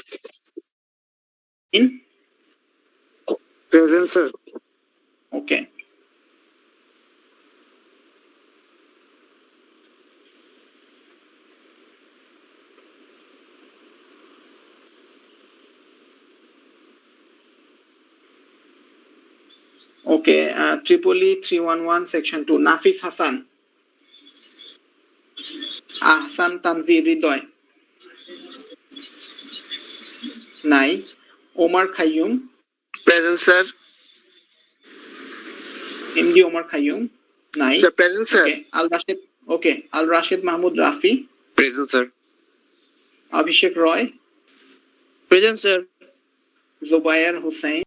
Present sir. Okay, okay, triple E 311 section 2 Nafis Hasan, Ahsan Tanvir Hridoy নাই, Omar Khaiyum present sir. MD Omar Khaiyum নাই। Sir present sir. Okay, Al Rashed Mahmud Rafi, present sir. Abhishek Roy, present sir. Jubayer Hossain,